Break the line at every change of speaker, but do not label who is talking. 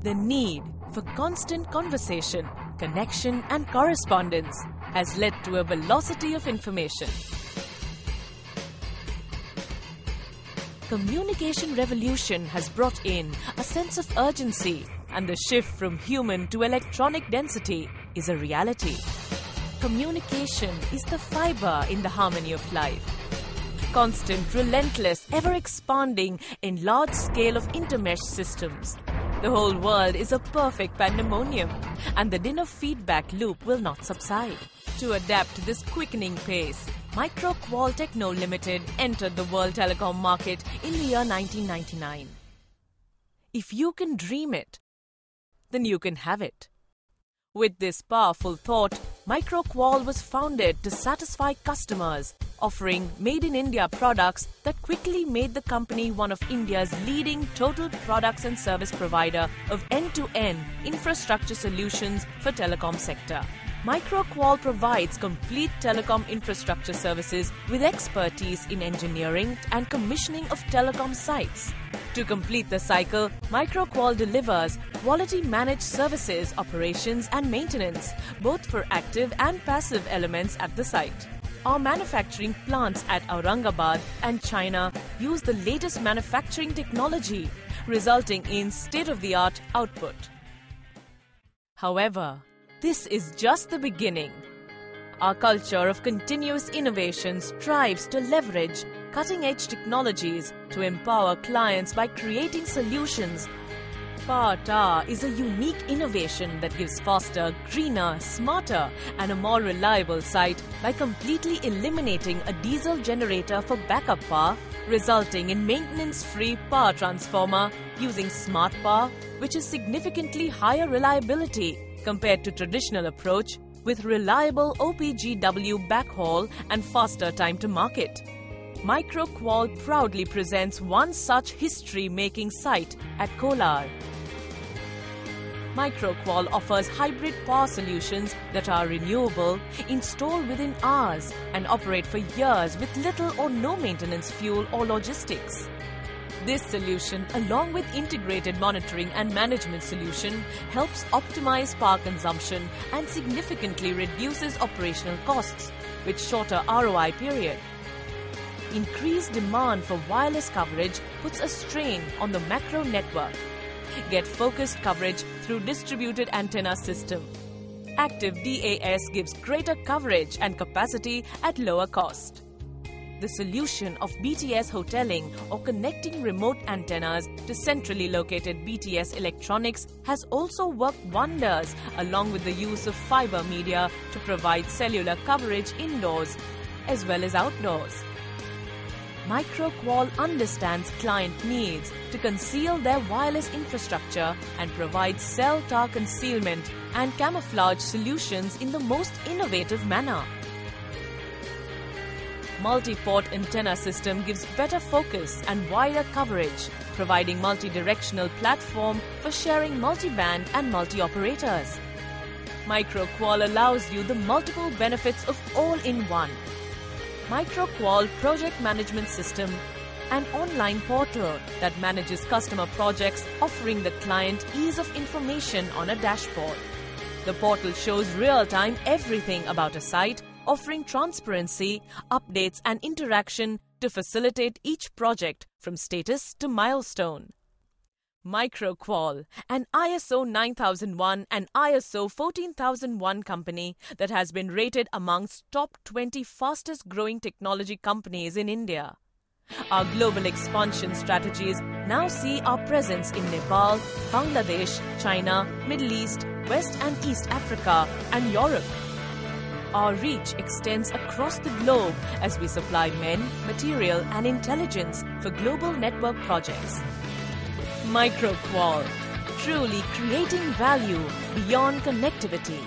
The need for constant conversation, connection and correspondence has led to a velocity of information. Communication revolution has brought in a sense of urgency, and the shift from human to electronic density is a reality. Communication is the fiber in the harmony of life. Constant, relentless, ever-expanding in large scale of intermeshed systems. The whole world is a perfect pandemonium, and the din of feedback loop will not subside. To adapt to this quickening pace, Microqual Techno Limited entered the world telecom market in the year 1999. If you can dream it, then you can have it. With this powerful thought, Microqual was founded to satisfy customers, offering made-in-India products that quickly made the company one of India's leading total products and service provider of end-to-end infrastructure solutions for telecom sector. Microqual provides complete telecom infrastructure services with expertise in engineering and commissioning of telecom sites. To complete the cycle, Microqual delivers quality managed services, operations and maintenance, both for active and passive elements at the site. Our manufacturing plants at Aurangabad and China use the latest manufacturing technology, resulting in state-of-the-art output. However, this is just the beginning. Our culture of continuous innovation strives to leverage cutting-edge technologies to empower clients by creating solutions. PowerTower is a unique innovation that gives faster, greener, smarter and a more reliable site by completely eliminating a diesel generator for backup power, resulting in maintenance-free power transformer using smart power, which is significantly higher reliability compared to traditional approach with reliable OPGW backhaul and faster time to market. Microqual proudly presents one such history-making site at Kolar. Microqual offers hybrid power solutions that are renewable, installed within hours and operate for years with little or no maintenance fuel or logistics. This solution, along with integrated monitoring and management solution, helps optimize power consumption and significantly reduces operational costs with shorter ROI period. Increased demand for wireless coverage puts a strain on the macro network. Get focused coverage through distributed antenna system. Active DAS gives greater coverage and capacity at lower cost. The solution of BTS hoteling or connecting remote antennas to centrally located BTS electronics has also worked wonders, along with the use of fiber media to provide cellular coverage indoors as well as outdoors. Microqual understands client needs to conceal their wireless infrastructure and provides cell tower concealment and camouflage solutions in the most innovative manner. Multi-port antenna system gives better focus and wider coverage, providing multi-directional platform for sharing multi-band and multi-operators. Microqual allows you the multiple benefits of all-in-one. Microqual Project Management System, an online portal that manages customer projects, offering the client ease of information on a dashboard. The portal shows real-time everything about a site, offering transparency, updates and interaction to facilitate each project from status to milestone. Microqual, an ISO 9001 and ISO 14001 company that has been rated amongst top 20 fastest growing technology companies in India. Our global expansion strategies now see our presence in Nepal, Bangladesh, China, Middle East, West and East Africa and Europe. Our reach extends across the globe as we supply men, material and intelligence for global network projects. Microqual, truly creating value beyond connectivity.